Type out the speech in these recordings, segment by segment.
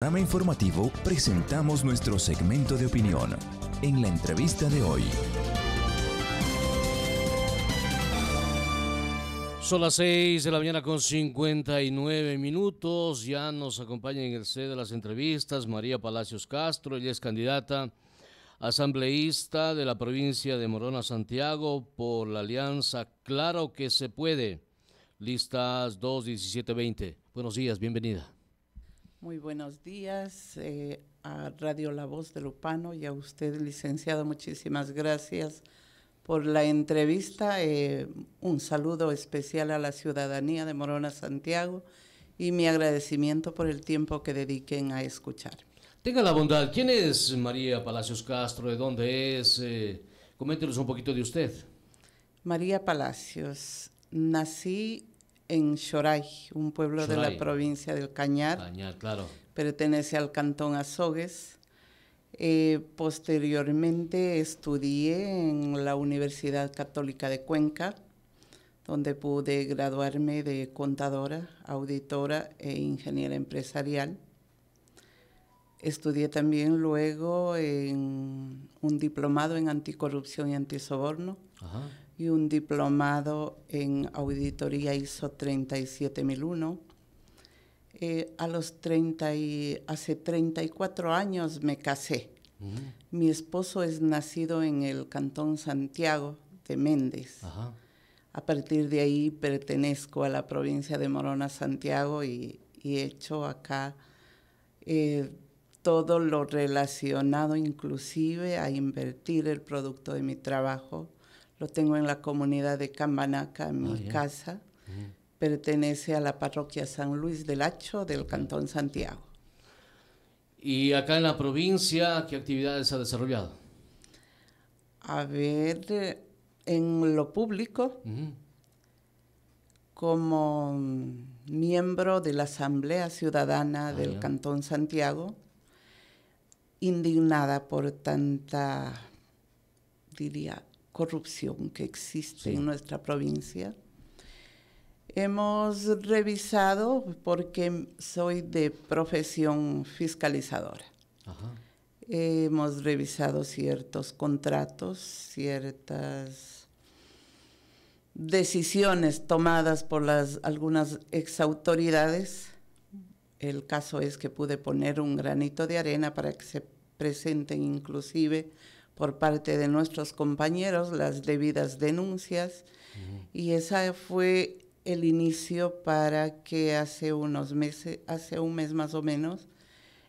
Programa informativo presentamos nuestro segmento de opinión en la entrevista de hoy. Son las 6 de la mañana con 59 minutos. Ya nos acompaña en el set de las entrevistas María Palacios Castro. Ella es candidata asambleísta de la provincia de Morona, Santiago, por la alianza Claro que se puede. Listas 2-17-20. Buenos días, bienvenida. Muy buenos días a Radio La Voz de Lupano y a usted, licenciado, muchísimas gracias por la entrevista. Un saludo especial a la ciudadanía de Morona, Santiago, y mi agradecimiento por el tiempo que dediquen a escuchar. Tenga la bondad, ¿quién es María Palacios Castro? ¿De dónde es? Coméntenos un poquito de usted. María Palacios, nací en Xoray, un pueblo de la provincia del Cañar. Cañar, claro. Pertenece al cantón Azogues. Posteriormente estudié en la Universidad Católica de Cuenca, donde pude graduarme de contadora, auditora e ingeniera empresarial. Estudié también luego en un diplomado en anticorrupción y antisoborno. Ajá. Y un diplomado en auditoría ISO 37001. Hace 34 años me casé. Mi esposo es nacido en el Cantón Santiago de Méndez. Ajá. A partir de ahí pertenezco a la provincia de Morona, Santiago, y he hecho acá todo lo relacionado inclusive a invertir el producto de mi trabajo. Lo tengo en la comunidad de Cambanaca, mi casa. Pertenece a la parroquia San Luis del Hacho del Cantón Santiago. ¿Y acá en la provincia qué actividades ha desarrollado? A ver, en lo público, como miembro de la Asamblea Ciudadana del Cantón Santiago, indignada por tanta, diría, corrupción que existe en nuestra provincia. Hemos revisado, porque soy de profesión fiscalizadora. Ajá. Hemos revisado ciertos contratos, ciertas decisiones tomadas por algunas exautoridades. El caso es que pude poner un granito de arena para que se presenten inclusive por parte de nuestros compañeros las debidas denuncias, y esa fue el inicio para que hace un mes más o menos,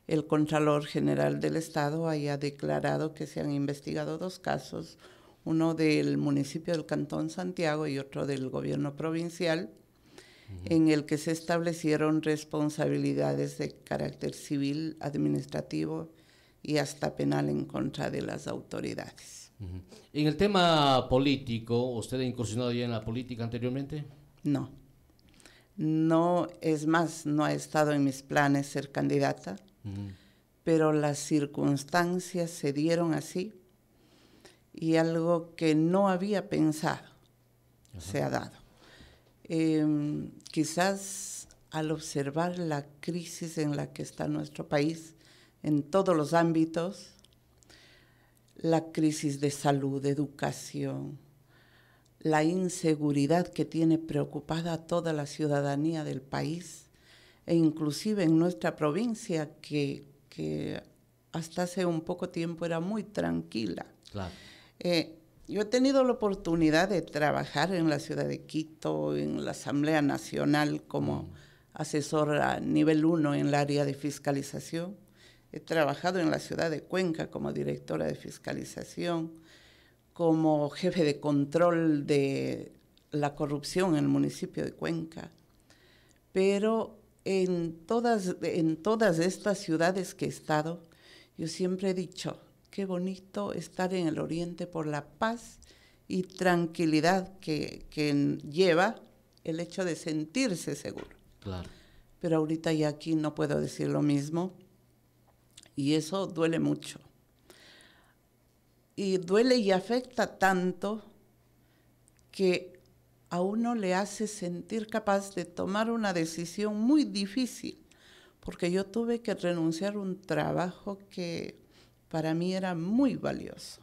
el Contralor General del Estado haya declarado que se han investigado 2 casos, uno del municipio del Cantón Santiago y otro del gobierno provincial, en el que se establecieron responsabilidades de carácter civil, administrativo y hasta penal en contra de las autoridades. En el tema político, ¿usted ha incursionado ya en la política anteriormente? No, es más, no ha estado en mis planes ser candidata, pero las circunstancias se dieron así y algo que no había pensado se ha dado. Quizás al observar la crisis en la que está nuestro país, en todos los ámbitos, la crisis de salud, de educación, la inseguridad que tiene preocupada a toda la ciudadanía del país, e inclusive en nuestra provincia, que hasta hace un poco tiempo era muy tranquila. Claro. Yo he tenido la oportunidad de trabajar en la ciudad de Quito, en la Asamblea Nacional como asesor a nivel 1 en el área de fiscalización. He trabajado en la ciudad de Cuenca como directora de fiscalización, como jefe de control de la corrupción en el municipio de Cuenca. Pero en todas estas ciudades que he estado, yo siempre he dicho, qué bonito estar en el oriente por la paz y tranquilidad que lleva el hecho de sentirse seguro. Claro. Pero ahorita ya aquí no puedo decir lo mismo. Y eso duele mucho. Y duele y afecta tanto que a uno le hace sentir capaz de tomar una decisión muy difícil, porque yo tuve que renunciar a un trabajo que para mí era muy valioso.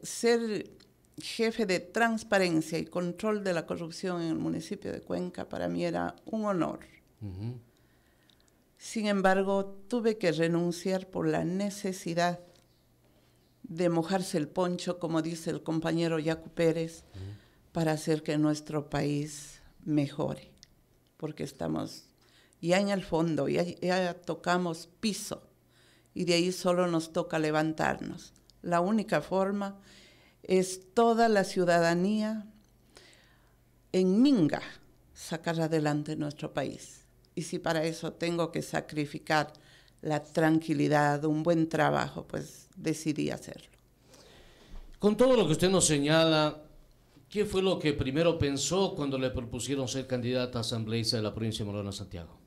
Ser jefe de transparencia y control de la corrupción en el municipio de Cuenca para mí era un honor. Uh-huh. Sin embargo, tuve que renunciar por la necesidad de mojarse el poncho, como dice el compañero Yacu Pérez, para hacer que nuestro país mejore, porque estamos ya en el fondo, ya tocamos piso, y de ahí solo nos toca levantarnos. La única forma es toda la ciudadanía en minga sacar adelante nuestro país. Y si para eso tengo que sacrificar la tranquilidad, un buen trabajo, pues decidí hacerlo. Con todo lo que usted nos señala, ¿qué fue lo que primero pensó cuando le propusieron ser candidata a asambleísta de la provincia de Morona, Santiago?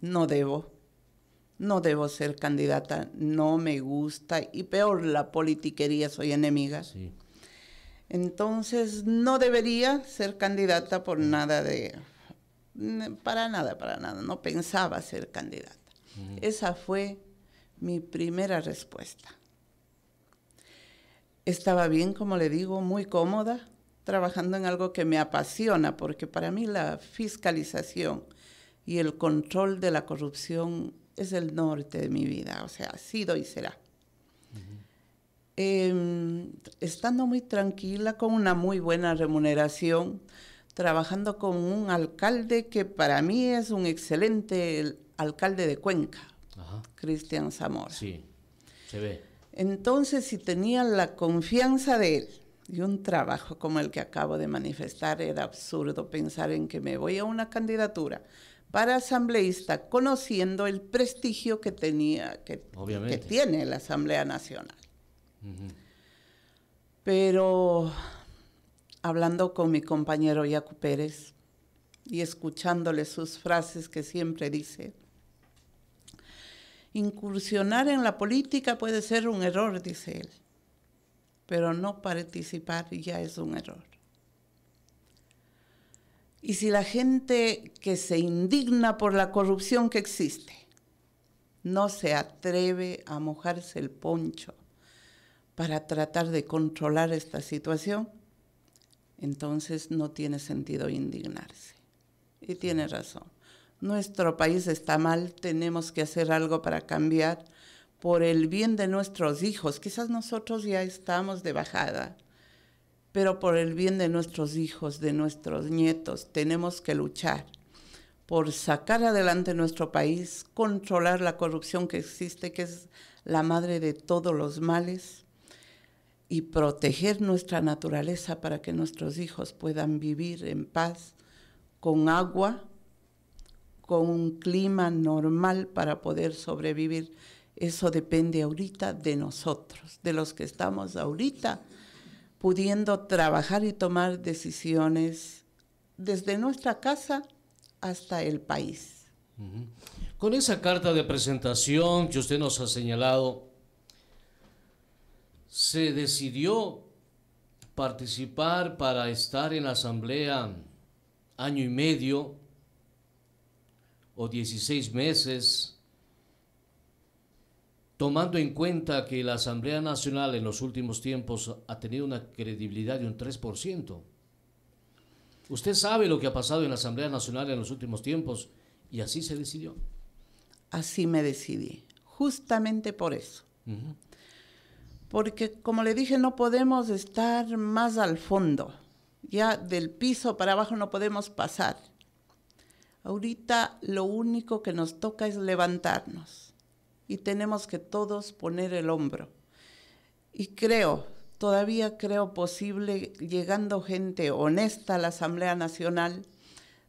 No debo ser candidata, no me gusta, y peor, la politiquería, soy enemiga. Sí. Entonces, no debería ser candidata por nada para nada, no pensaba ser candidata. Esa fue mi primera respuesta. Estaba bien, como le digo, muy cómoda, trabajando en algo que me apasiona, porque para mí la fiscalización y el control de la corrupción es el norte de mi vida, o sea, ha sido y será. Estando muy tranquila, con una muy buena remuneración, trabajando con un alcalde que para mí es un excelente alcalde de Cuenca, Cristian Zamora. Sí, se ve. Entonces, si tenía la confianza de él y un trabajo como el que acabo de manifestar, era absurdo pensar en que me voy a una candidatura para asambleísta, conociendo el prestigio que tiene la Asamblea Nacional. Uh-huh. Pero hablando con mi compañero Yacu Pérez y escuchándole sus frases que siempre dice, incursionar en la política puede ser un error, dice él, pero no participar ya es un error. Y si la gente que se indigna por la corrupción que existe no se atreve a mojarse el poncho para tratar de controlar esta situación, entonces no tiene sentido indignarse. Y tiene razón. Nuestro país está mal, tenemos que hacer algo para cambiar por el bien de nuestros hijos. Quizás nosotros ya estamos de bajada, pero por el bien de nuestros hijos, de nuestros nietos, tenemos que luchar por sacar adelante nuestro país, controlar la corrupción que existe, que es la madre de todos los males, y proteger nuestra naturaleza para que nuestros hijos puedan vivir en paz, con agua, con un clima normal para poder sobrevivir. Eso depende ahorita de nosotros, de los que estamos ahorita pudiendo trabajar y tomar decisiones desde nuestra casa hasta el país. Uh-huh. Con esa carta de presentación que usted nos ha señalado, ¿se decidió participar para estar en la asamblea año y medio o 16 meses, tomando en cuenta que la Asamblea Nacional en los últimos tiempos ha tenido una credibilidad de un 3%? Usted sabe lo que ha pasado en la Asamblea Nacional en los últimos tiempos y así se decidió. Así me decidí, justamente por eso. Uh-huh. Porque, como le dije, no podemos estar más al fondo. Ya del piso para abajo no podemos pasar. Ahorita lo único que nos toca es levantarnos y tenemos que todos poner el hombro. Y todavía creo posible, llegando gente honesta a la Asamblea Nacional,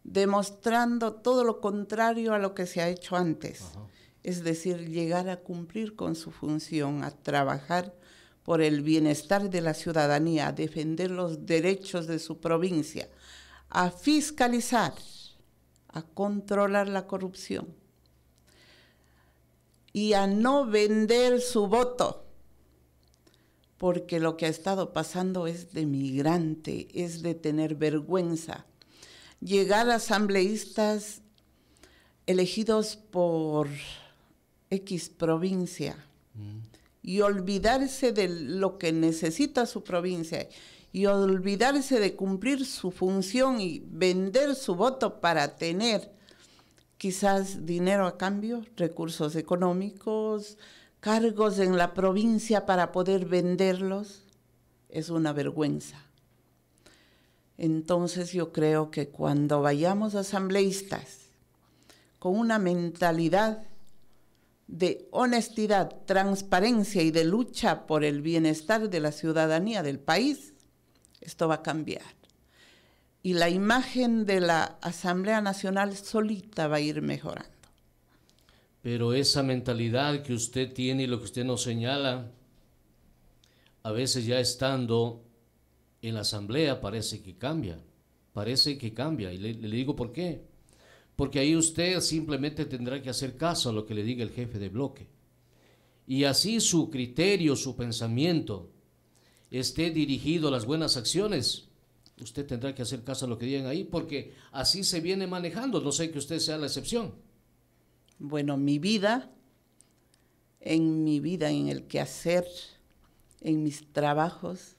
demostrando todo lo contrario a lo que se ha hecho antes. Ajá. Es decir, llegar a cumplir con su función, a trabajar por el bienestar de la ciudadanía, a defender los derechos de su provincia, a fiscalizar, a controlar la corrupción y a no vender su voto, porque lo que ha estado pasando es de migrante, es de tener vergüenza. Llegar a asambleístas elegidos por X provincia y olvidarse de lo que necesita su provincia y olvidarse de cumplir su función y vender su voto para tener quizás dinero a cambio, recursos económicos, cargos en la provincia para poder venderlos, es una vergüenza. Entonces yo creo que cuando vayamos asambleístas con una mentalidad de honestidad, transparencia y de lucha por el bienestar de la ciudadanía del país, esto va a cambiar. Y la imagen de la Asamblea Nacional solita va a ir mejorando. Pero esa mentalidad que usted tiene y lo que usted nos señala, a veces ya estando en la Asamblea parece que cambia. Y le digo por qué. Porque ahí usted simplemente tendrá que hacer caso a lo que le diga el jefe de bloque. Y así su criterio, su pensamiento esté dirigido a las buenas acciones, usted tendrá que hacer caso a lo que digan ahí, porque así se viene manejando. No sé que usted sea la excepción. Bueno, en mi vida, en el quehacer, en mis trabajos,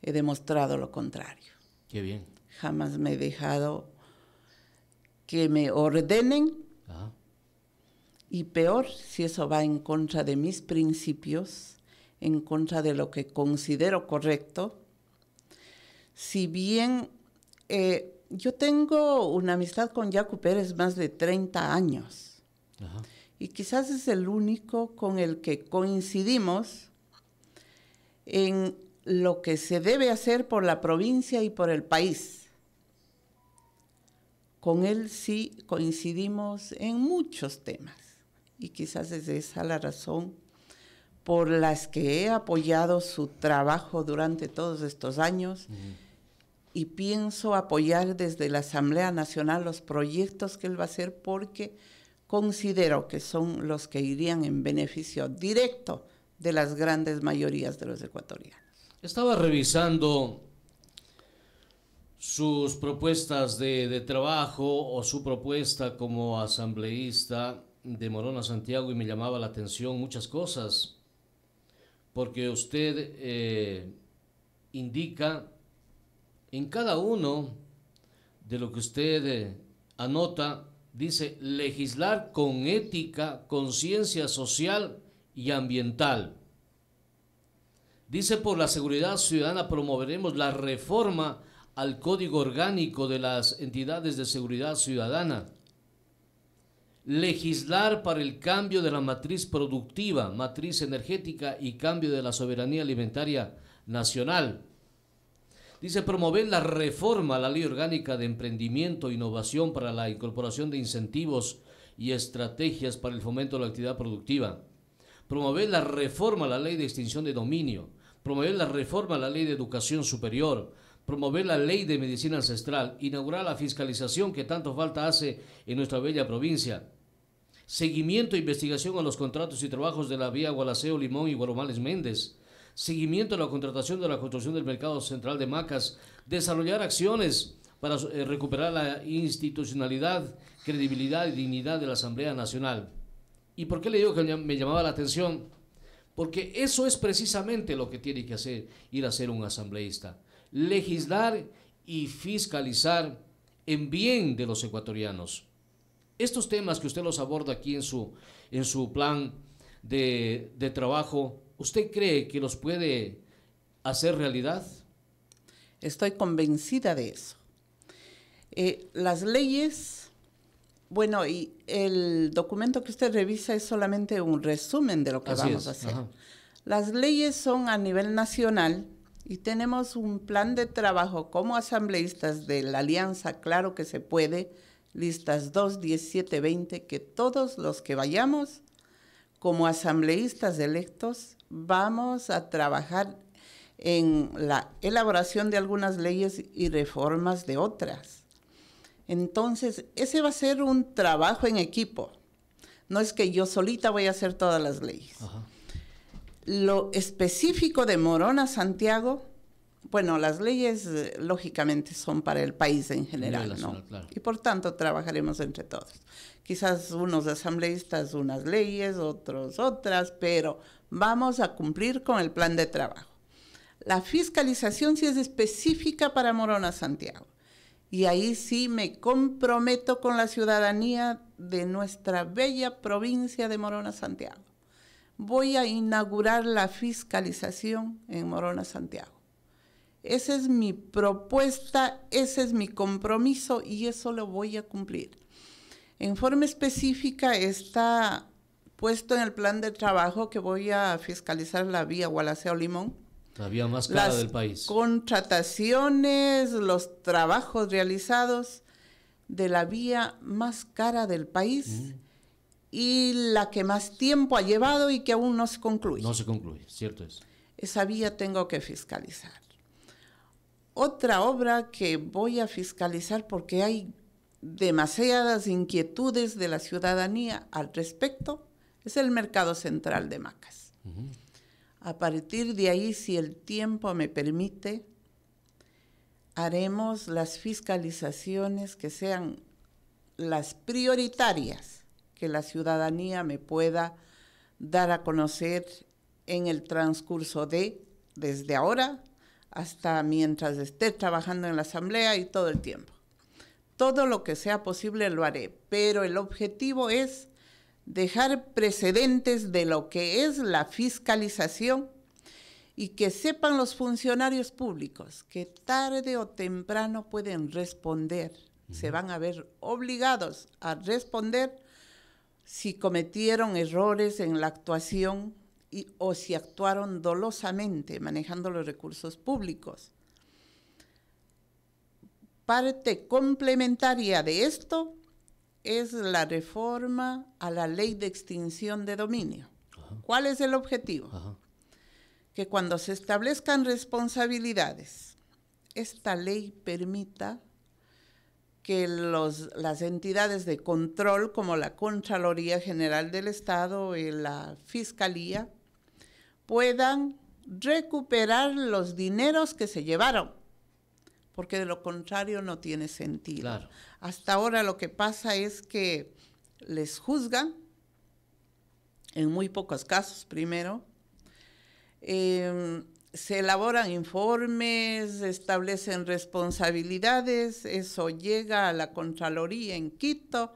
he demostrado lo contrario. Qué bien. Jamás me he dejado que me ordenen. Ajá. Y peor, si eso va en contra de mis principios, en contra de lo que considero correcto. Si bien yo tengo una amistad con Yacu Pérez más de 30 años, Ajá. y quizás es el único con el que coincidimos en lo que se debe hacer por la provincia y por el país. Con él sí coincidimos en muchos temas, y quizás es esa la razón por las que he apoyado su trabajo durante todos estos años, y pienso apoyar desde la Asamblea Nacional los proyectos que él va a hacer, porque considero que son los que irían en beneficio directo de las grandes mayorías de los ecuatorianos. Estaba revisando sus propuestas de trabajo o su propuesta como asambleísta de Morona Santiago y me llamaba la atención muchas cosas, porque usted indica en cada uno de lo que usted anota, dice legislar con ética, conciencia social y ambiental. Dice por la seguridad ciudadana promoveremos la reforma al Código Orgánico de las entidades de seguridad ciudadana. Legislar para el cambio de la matriz productiva, matriz energética y cambio de la soberanía alimentaria nacional. Dice promover la reforma a la Ley Orgánica de Emprendimiento e Innovación para la incorporación de incentivos y estrategias para el fomento de la actividad productiva. Promover la reforma a la Ley de Extinción de Dominio. Promover la reforma a la Ley de Educación Superior. Promover la Ley de Medicina Ancestral. Inaugurar la fiscalización que tanto falta hace en nuestra bella provincia. Seguimiento e investigación a los contratos y trabajos de la vía Gualaceo, Limón y Guaromales Méndez. Seguimiento a la contratación de la construcción del mercado central de Macas. Desarrollar acciones para recuperar la institucionalidad, credibilidad y dignidad de la Asamblea Nacional. ¿Y por qué le digo que me llamaba la atención? Porque eso es precisamente lo que tiene que hacer, ir a ser un asambleísta. Legislar y fiscalizar en bien de los ecuatorianos. Estos temas que usted los aborda aquí en su plan de trabajo, ¿usted cree que los puede hacer realidad? Estoy convencida de eso. Las leyes, bueno, y el documento que usted revisa es solamente un resumen de lo que vamos a hacer. Ajá. Las leyes son a nivel nacional y tenemos un plan de trabajo como asambleístas de la Alianza Claro que se puede, listas 2, 17, 20, que todos los que vayamos como asambleístas electos vamos a trabajar en la elaboración de algunas leyes y reformas de otras. Entonces, ese va a ser un trabajo en equipo. No es que yo solita voy a hacer todas las leyes. Ajá. Lo específico de Morona Santiago bueno, las leyes lógicamente son para el país en general, nacional, ¿no? claro. Y por tanto trabajaremos entre todos. Quizás unos asambleístas unas leyes, otros otras, pero vamos a cumplir con el plan de trabajo. La fiscalización sí es específica para Morona Santiago. Y ahí sí me comprometo con la ciudadanía de nuestra bella provincia de Morona Santiago. Voy a inaugurar la fiscalización en Morona Santiago. Esa es mi propuesta, ese es mi compromiso y eso lo voy a cumplir. En forma específica está puesto en el plan de trabajo que voy a fiscalizar la vía Gualaceo-Limón. La vía más cara del país. Contrataciones, los trabajos realizados de la vía más cara del país y la que más tiempo ha llevado y que aún no se concluye. No se concluye, cierto es. Esa vía tengo que fiscalizar. Otra obra que voy a fiscalizar porque hay demasiadas inquietudes de la ciudadanía al respecto es el mercado central de Macas. A partir de ahí, si el tiempo me permite, haremos las fiscalizaciones que sean las prioritarias que la ciudadanía me pueda dar a conocer en el transcurso desde ahora hasta mientras esté trabajando en la asamblea y todo el tiempo. Todo lo que sea posible lo haré, pero el objetivo es dejar precedentes de lo que es la fiscalización y que sepan los funcionarios públicos que tarde o temprano pueden responder, se van a ver obligados a responder si cometieron errores en la actuación o si actuaron dolosamente manejando los recursos públicos. Parte complementaria de esto es la reforma a la ley de extinción de dominio. ¿Cuál es el objetivo? Que cuando se establezcan responsabilidades, esta ley permita que las entidades de control, como la Contraloría General del Estado y la Fiscalía, puedan recuperar los dineros que se llevaron, porque de lo contrario no tiene sentido. Claro. Hasta ahora lo que pasa es que les juzgan, en muy pocos casos primero, se elaboran informes, establecen responsabilidades, eso llega a la Contraloría en Quito,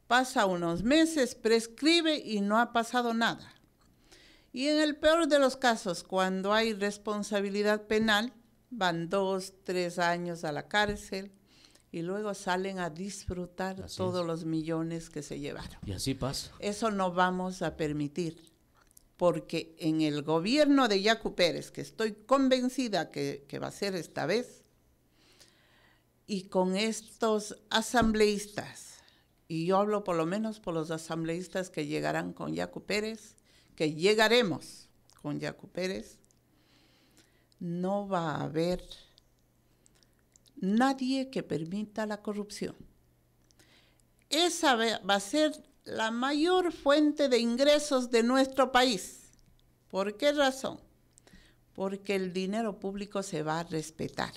pasa unos meses, prescribe y no ha pasado nada. Y en el peor de los casos, cuando hay responsabilidad penal, van 2, 3 años a la cárcel y luego salen a disfrutar todos los millones que se llevaron. Y así pasa. Eso no vamos a permitir, porque en el gobierno de Yacu Pérez, que estoy convencida que va a ser esta vez, y con estos asambleístas, y yo hablo por lo menos por los asambleístas que llegarán con Yacu Pérez, que llegaremos con Yacu Pérez, no va a haber nadie que permita la corrupción. Esa va a ser la mayor fuente de ingresos de nuestro país. ¿Por qué razón? Porque el dinero público se va a respetar.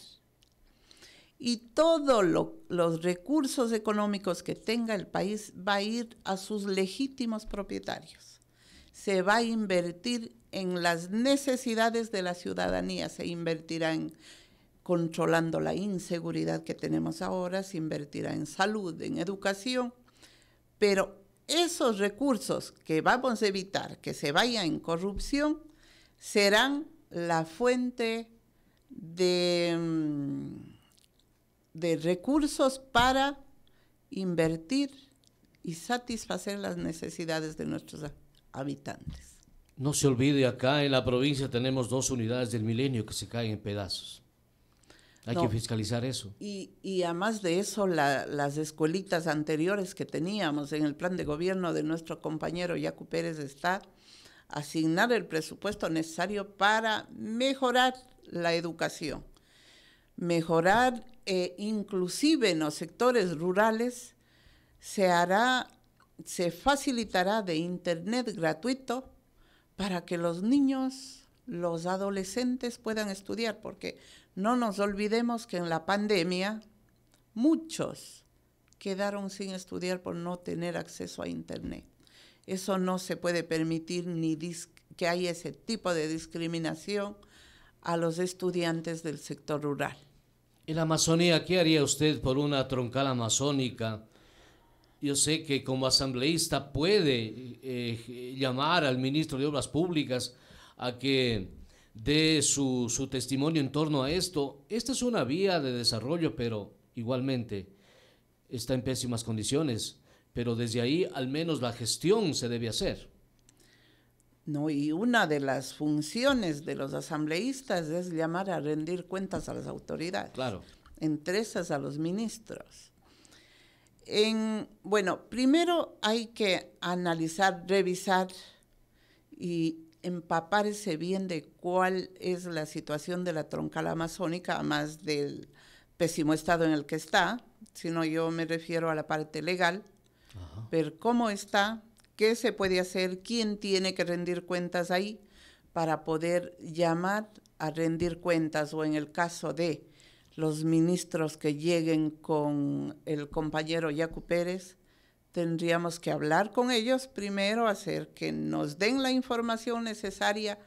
Y todos los recursos económicos que tenga el país va a ir a sus legítimos propietarios. Se va a invertir en las necesidades de la ciudadanía, se invertirá en controlando la inseguridad que tenemos ahora, se invertirá en salud, en educación, pero esos recursos que vamos a evitar que se vayan en corrupción serán la fuente de recursos para invertir y satisfacer las necesidades de nuestros habitantes. No se olvide, acá en la provincia tenemos 2 unidades del Milenio que se caen en pedazos. Hay que fiscalizar eso. Y además de eso, las escuelitas anteriores que teníamos en el plan de gobierno de nuestro compañero Yacu Pérez está asignar el presupuesto necesario para mejorar la educación. Mejorar, inclusive en los sectores rurales, se facilitará de internet gratuito para que los niños los adolescentes puedan estudiar, porque no nos olvidemos que en la pandemia muchos quedaron sin estudiar por no tener acceso a Internet. Eso no se puede permitir ni que haya ese tipo de discriminación a los estudiantes del sector rural. En la Amazonía, ¿qué haría usted por una troncal amazónica? Yo sé que como asambleísta puede llamar al ministro de Obras Públicas a que dé su testimonio en torno a esto. Esta es una vía de desarrollo, pero igualmente está en pésimas condiciones. Pero desde ahí al menos la gestión se debe hacer. No, y una de las funciones de los asambleístas es llamar a rendir cuentas a las autoridades. Claro. Entre esas a los ministros. Bueno, primero hay que analizar, revisar y empaparse bien de cuál es la situación de la troncal amazónica, además del pésimo estado en el que está, sino yo me refiero a la parte legal, ver cómo está, qué se puede hacer, quién tiene que rendir cuentas ahí para poder llamar a rendir cuentas, o en el caso de los ministros que lleguen con el compañero Yacu Pérez, tendríamos que hablar con ellos primero, hacer que nos den la información necesaria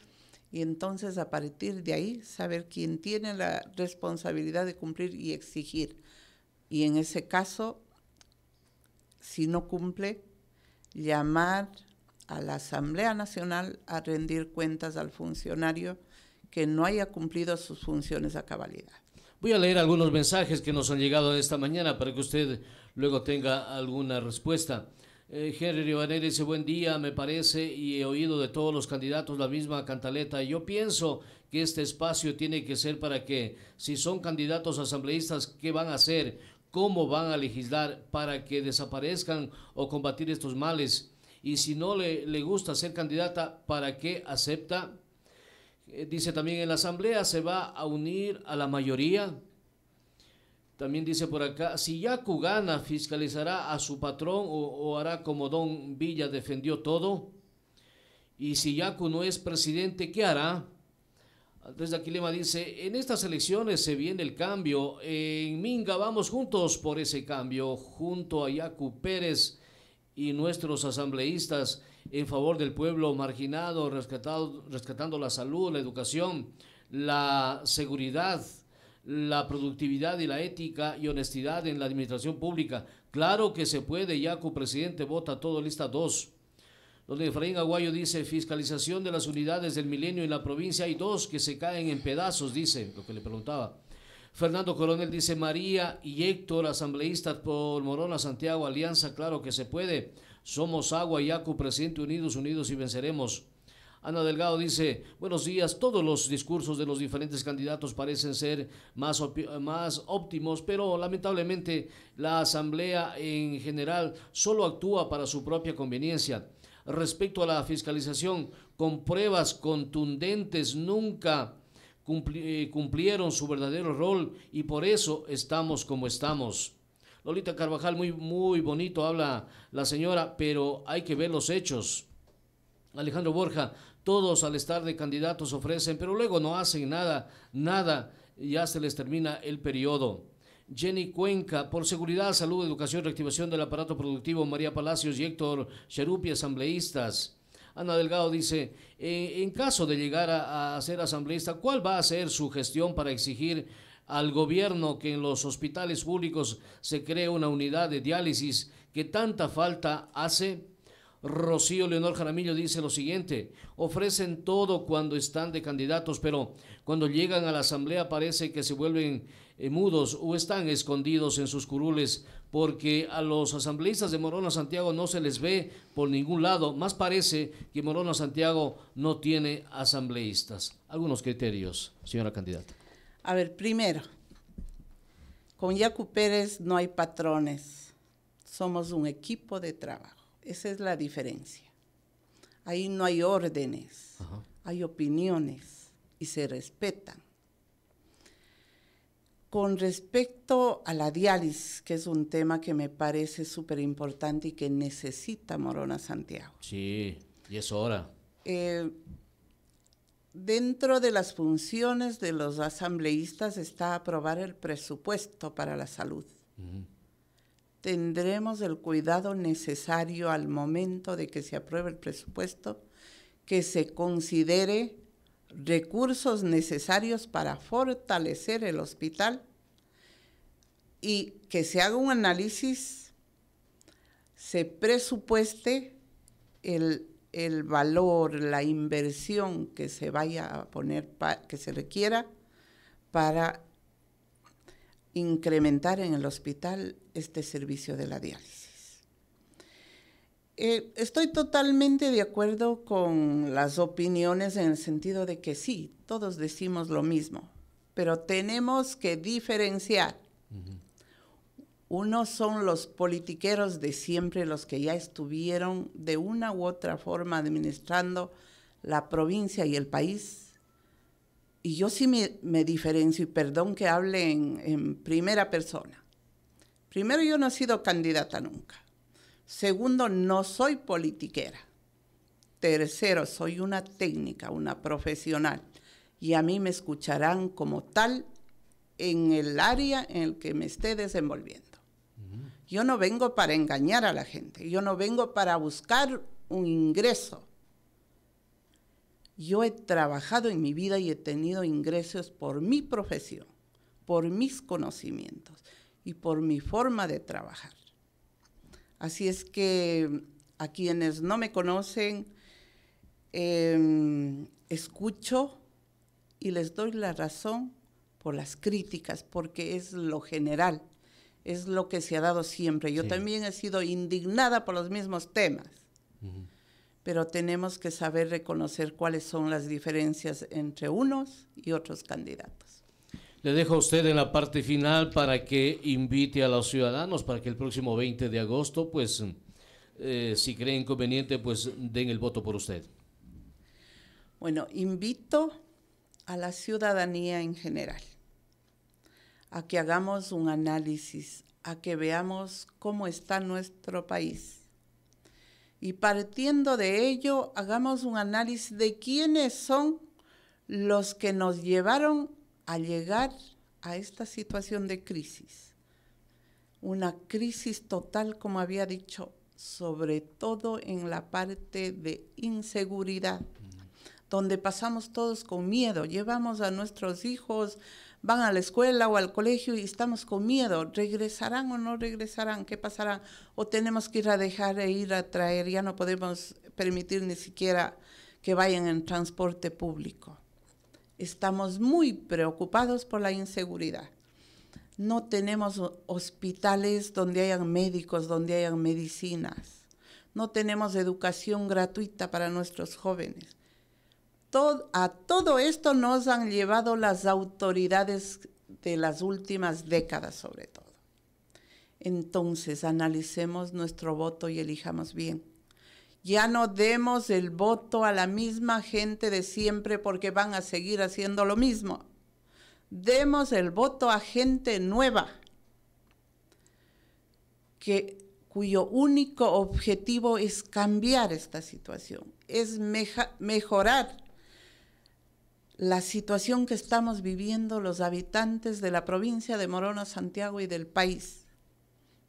y entonces a partir de ahí saber quién tiene la responsabilidad de cumplir y exigir. Y en ese caso, si no cumple, llamar a la Asamblea Nacional a rendir cuentas al funcionario que no haya cumplido sus funciones a cabalidad. Voy a leer algunos mensajes que nos han llegado esta mañana para que usted luego tenga alguna respuesta. Henry Ribanera dice: buen día, me parece, y he oído de todos los candidatos la misma cantaleta. Yo pienso que este espacio tiene que ser para que, si son candidatos asambleístas, ¿qué van a hacer? ¿Cómo van a legislar para que desaparezcan o combatir estos males? Y si no le gusta ser candidata, ¿para qué acepta? Dice también: en la asamblea se va a unir a la mayoría. También dice por acá: si Yacu gana, fiscalizará a su patrón o hará como Don Villa defendió todo. Y si Yacu no es presidente, ¿qué hará? Andrés de Aquilema dice: en estas elecciones se viene el cambio. En Minga vamos juntos por ese cambio, junto a Yacu Pérez y nuestros asambleístas en favor del pueblo marginado, rescatando la salud, la educación, la seguridad, la productividad y la ética y honestidad en la administración pública. Claro que se puede. Yacu presidente, vota todo, lista 2. Don Efraín Aguayo dice: fiscalización de las unidades del Milenio en la provincia, hay 2 que se caen en pedazos, dice, lo que le preguntaba. Fernando Coronel dice: María y Héctor, asambleístas por Morona Santiago, alianza, claro que se puede. Somos Agua y Yacu, presidente, unidos, unidos y venceremos. Ana Delgado dice: buenos días, todos los discursos de los diferentes candidatos parecen ser más óptimos, pero lamentablemente la asamblea en general solo actúa para su propia conveniencia. Respecto a la fiscalización, con pruebas contundentes nunca cumplieron su verdadero rol y por eso estamos como estamos. Lolita Carvajal, muy bonito habla la señora, pero hay que ver los hechos. Alejandro Borja: todos al estar de candidatos ofrecen, pero luego no hacen nada, ya se les termina el periodo. Jenny Cuenca: por seguridad, salud, educación, reactivación del aparato productivo, María Palacios y Héctor Cherupi, asambleístas. Ana Delgado dice: en caso de llegar a ser asambleísta, ¿cuál va a ser su gestión para exigir al gobierno que en los hospitales públicos se cree una unidad de diálisis que tanta falta hace? Rocío Leonor Jaramillo dice lo siguiente: ofrecen todo cuando están de candidatos, pero cuando llegan a la asamblea parece que se vuelven mudos o están escondidos en sus curules, porque a los asambleístas de Morona Santiago no se les ve por ningún lado. Más parece que Morona Santiago no tiene asambleístas. Algunos criterios, señora candidata. A ver, primero, con Yacu Pérez no hay patrones, somos un equipo de trabajo. Esa es la diferencia. Ahí no hay órdenes, hay opiniones y se respetan. Con respecto a la diálisis, que es un tema que me parece súper importante y que necesita Morona Santiago. Sí, y es hora. dentro de las funciones de los asambleístas está aprobar el presupuesto para la salud. Tendremos el cuidado necesario al momento de que se apruebe el presupuesto, que se considere recursos necesarios para fortalecer el hospital y que se haga un análisis, se presupueste el valor, la inversión que se vaya a poner, que se requiera para incrementar en el hospital este servicio de la diálisis. Estoy totalmente de acuerdo con las opiniones en el sentido de que sí, todos decimos lo mismo, pero tenemos que diferenciar. Unos son los politiqueros de siempre, los que ya estuvieron de una u otra forma administrando la provincia y el país. Y yo sí me diferencio, y perdón que hable en primera persona. Primero, yo no he sido candidata nunca. Segundo, no soy politiquera. Tercero, soy una técnica, una profesional. Y a mí me escucharán como tal en el área en el que me esté desenvolviendo. Yo no vengo para engañar a la gente. Yo no vengo para buscar un ingreso. Yo he trabajado en mi vida y he tenido ingresos por mi profesión, por mis conocimientos y por mi forma de trabajar. Así es que a quienes no me conocen, escucho y les doy la razón por las críticas, porque es lo general, es lo que se ha dado siempre. Yo también he sido indignada por los mismos temas, pero tenemos que saber reconocer cuáles son las diferencias entre unos y otros candidatos. Le dejo a usted en la parte final para que invite a los ciudadanos para que el próximo 20 de agosto, pues, si creen conveniente, pues den el voto por usted. Bueno, invito a la ciudadanía en general a que hagamos un análisis, a que veamos cómo está nuestro país. Y partiendo de ello, hagamos un análisis de quiénes son los que nos llevaron a llegar a esta situación de crisis. Una crisis total, como había dicho, sobre todo en la parte de inseguridad, donde pasamos todos con miedo. Llevamos a nuestros hijos, van a la escuela o al colegio y estamos con miedo. ¿Regresarán o no regresarán? ¿Qué pasará? ¿O tenemos que ir a dejar e ir a traer? Ya no podemos permitir ni siquiera que vayan en transporte público. Estamos muy preocupados por la inseguridad. No tenemos hospitales donde hayan médicos, donde hayan medicinas. No tenemos educación gratuita para nuestros jóvenes. A todo esto nos han llevado las autoridades de las últimas décadas, sobre todo. Entonces, analicemos nuestro voto y elijamos bien. Ya no demos el voto a la misma gente de siempre porque van a seguir haciendo lo mismo. Demos el voto a gente nueva, cuyo único objetivo es cambiar esta situación, es mejorar la situación que estamos viviendo los habitantes de la provincia de Morona, Santiago y del país.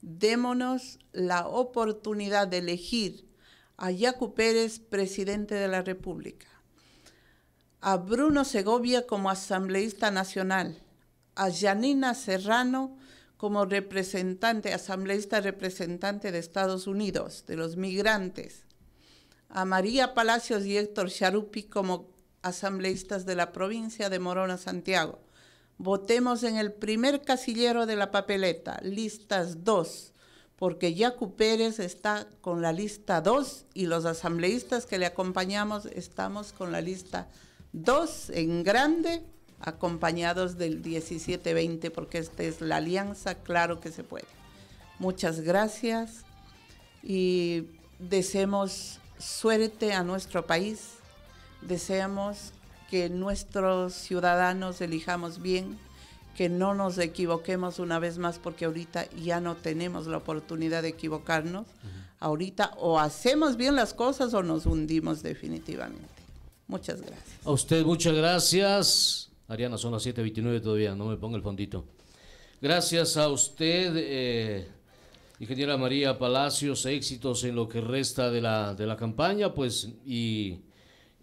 Démonos la oportunidad de elegir a Yacu Pérez, presidente de la República, a Bruno Segovia como asambleísta nacional, a Janina Serrano como asambleísta representante de Estados Unidos, de los migrantes, a María Palacios y Héctor Charupi como asambleístas de la provincia de Morona, Santiago. Votemos en el primer casillero de la papeleta, listas 2, porque Yacu Pérez está con la lista 2 y los asambleístas que le acompañamos estamos con la lista 2 en grande, acompañados del 17-20, porque esta es la alianza Claro que se puede. Muchas gracias y deseemos suerte a nuestro país, deseamos que nuestros ciudadanos elijamos bien, que no nos equivoquemos una vez más, porque ahorita ya no tenemos la oportunidad de equivocarnos. Ahorita o hacemos bien las cosas o nos hundimos definitivamente. Muchas gracias. A usted muchas gracias. Ariana, son las 7:29 todavía, no me ponga el fondito. Gracias a usted, ingeniera María Palacios, éxitos en lo que resta de la campaña, pues, y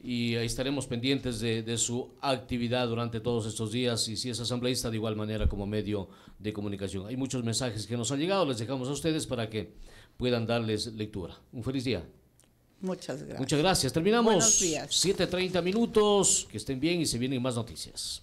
ahí estaremos pendientes de su actividad durante todos estos días, y si es asambleísta, de igual manera como medio de comunicación. Hay muchos mensajes que nos han llegado, les dejamos a ustedes para que puedan darles lectura. Un feliz día. Muchas gracias. Muchas gracias. Terminamos. Buenos días. 7:30 minutos. Que estén bien y se vienen más noticias.